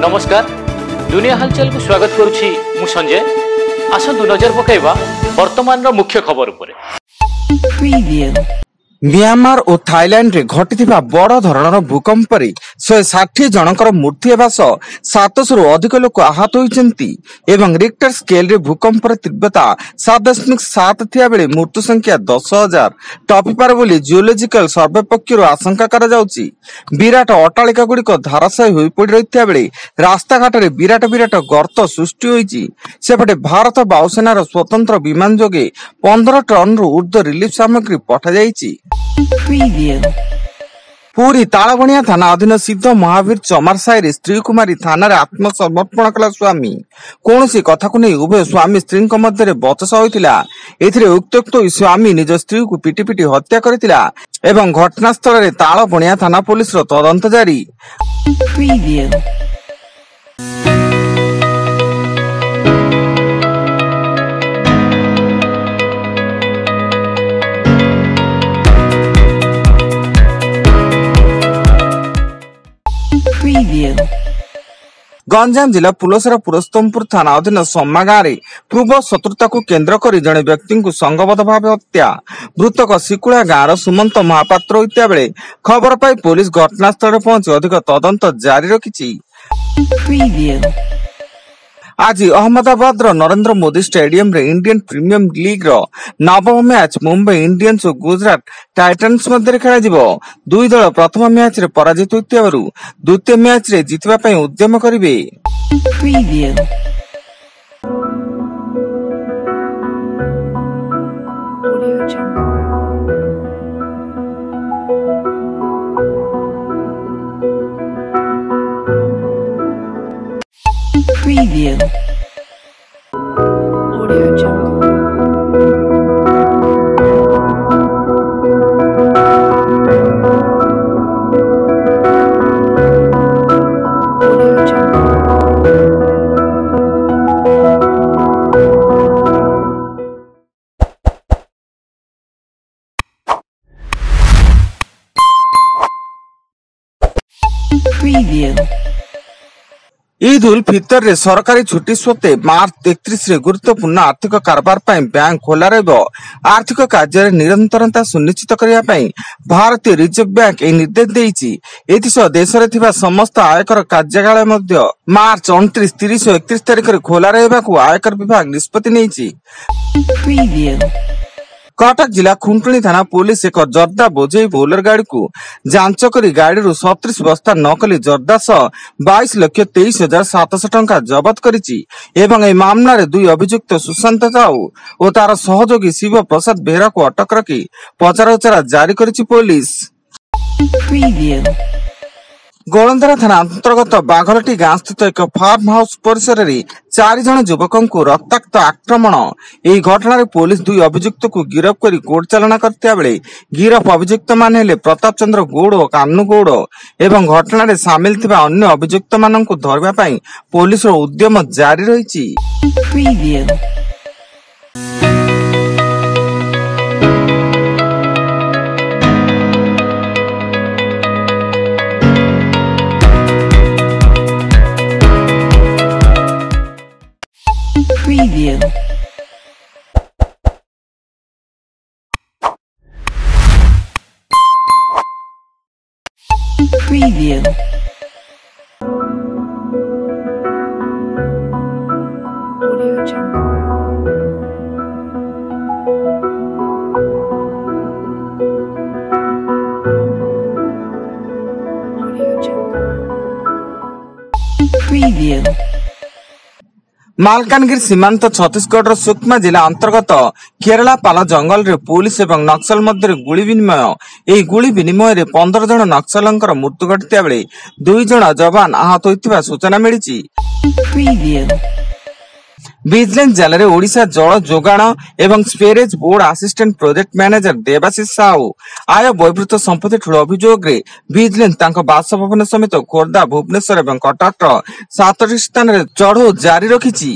नमस्कार दुनिया हलचल को स्वागत करुछि मु संजय। आसंतु नजर पकाइबा वर्तमान रो मुख्य खबर उपरे। म्यांमार और थाईलैंड रे घटिथिबा बड़ धरणर भूकंप रे 160 जनकर मृत्यु हेबा सह 700 रु अधिक लोक आहत होइचंती एवं रिक्टर स्केल रे भूकंपर तीव्रता 7.7 थिया बेले मृत्यु संख्या 10,000 टपिपार बोली जियोलॉजिकल सर्वे पक्षरु आशंका करा जाउची। विराट अट्टालिका गुड़िक धाराशायी होई पड़ी रहिथिया बेले रास्ता घाट रे विराट गर्त सृष्टि होइची। सेपटे भारत वायुसेनार स्वतंत्र विमान जोगे 15 टन रु ऊर्ध्व रिलीफ सामग्री पठा जाइची। पूरी तालबणिया थाना अधीन सिद्ध महावीर चमारसाई स्त्री कुमारी थाना आत्मसमर्पण कला स्वामी। कौन कथा को नहीं उभय स्वामी स्त्री मध्य बचसा होता। उक्त स्वामी निज स्त्री को पिटी पिटी हत्या करथिला एवं घटनास्थल में तालबणिया थाना पुलिस तदंत जारी। गंजाम जिला पुलसर पुरस्तमपुर थाना अधीन सम्मा गाँव में पूर्व शत्रुता को केन्द्र कर जड़े व्यक्ति को संगबद्ध भाव हत्या। मृतक सिकुड़ा गाँव सुमंत महापात्र होता बेले खबर पाई पुलिस घटनास्थल पहुंची अधिक तदंत जारी रखी। आज अहमदाबाद नरेंद्र मोदी स्टेडियम रे इंडियन प्रीमियम लीग रो नवम मैच मुंबई इंडियंस और गुजरात टाइटन्स मध्य खेल। दुई दल प्रथम मैच रे पराजित होइतिबारु द्वितीय मैच रे जितबा पई उद्यम करिवे। Preview. Audio Jungle. Audio Jungle. Preview. Eid ul Fitr रे सरकारी छुट्टी सत्वे मार्च 31 रे गुरुत्वपूर्ण आर्थिक कारबार पाई बैंक खोला रहिबो। आर्थिक कार्य निरंतरता सुनिश्चित करिया पाई भारतीय रिजर्व बैंक ए निर्देश देइछि। एथिसह देश रे थिबा समस्त आयकर कार्यालय मध्य मार्च 29, 30 और 31 तारिख रे खोला रहिबाकू आयकर विभाग निष्पत्ति नेइछि। कटक जिला खुंटुणी थाना पुलिस एक जर्दा बोझे बोलर गाड़ी को जांच करी गाड़ी 37 बस्ता नकली जर्दा सह 22,23,700 टंका जबत करिछि एवं ए मामला रे दुई अभियुक्त सुशांत साहू और तार सहयोगी शिव प्रसाद बेहरा को अटक रखी पचराउचरा जारी करिछि पुलिस। गोलंदरा थाना अंतर्गत बाघलटी गांव स्थित एक फार्म हाउस परिसर में 4 जन युवकों को रक्ताक्त आक्रमण। यह घटना रे पुलिस दुई अभियुक्त को गिरफ्त कर कोर्ट चालना करता बेले गिरफ अभियुक्त मान हेले प्रताप चंद्र गौड़ और कान्नू गौड़ एवं घटना रे सामिल थिबा अन्य अभियुक्त मानन को धरबा पई पुलिस रो उद्यम जारी रहिछि। Preview. Preview. Audio Jungle. Audio Jungle. Preview. Malkangiri सीमांत छत्तीसगढ़ सुकमा जिला अंतर्गत केरलापाला जंगल रे पुलिस एवं नक्सल मध्य गुली विनिमय। यह गुली विनिमय रे 15 जन नक्सलंकर मृत्यु घटिता बेले 2 जन जवान आहत होइतिबा सूचना मिलिछि। विजिलेंस जाल रे ओडिशा जल जोगाण एवं sewerage board assistant project manager Debashish Sahu आय बहिर्भूत संपत्ति ठूल अभियोग रे विजिलेंस तांको बासभवन समेत खोर्धा भुवनेश्वर एवं कटक 7 स्थान रे चढ़ऊ जारी रखिछि।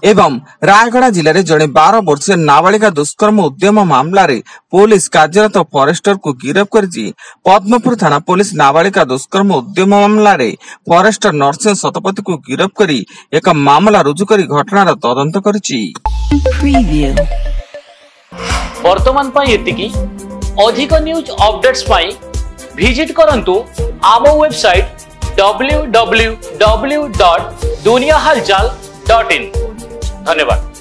एवं रायगढ़ जिले में जड़े 12 वर्षीय नाबालिका दुष्कर्म उद्यम मामला रे पुलिस कार्यरत फॉरेस्टर को गिरफ्त करिछि। पद्मपुर थाना पुलिस नाबालिका दुष्कर्म उद्यम मामला रे फॉरेस्टर नरसिंह शतपथी को गिरफ्त करी एक मामला रुजु करी घटनार तदंत करिछि। Preview. वर्तमान पाई एतिकी अधिक न्यूज अपडेट्स पाई विजिट करंतु आम वेबसाइट www.duniyahalchal.in। धन्यवाद।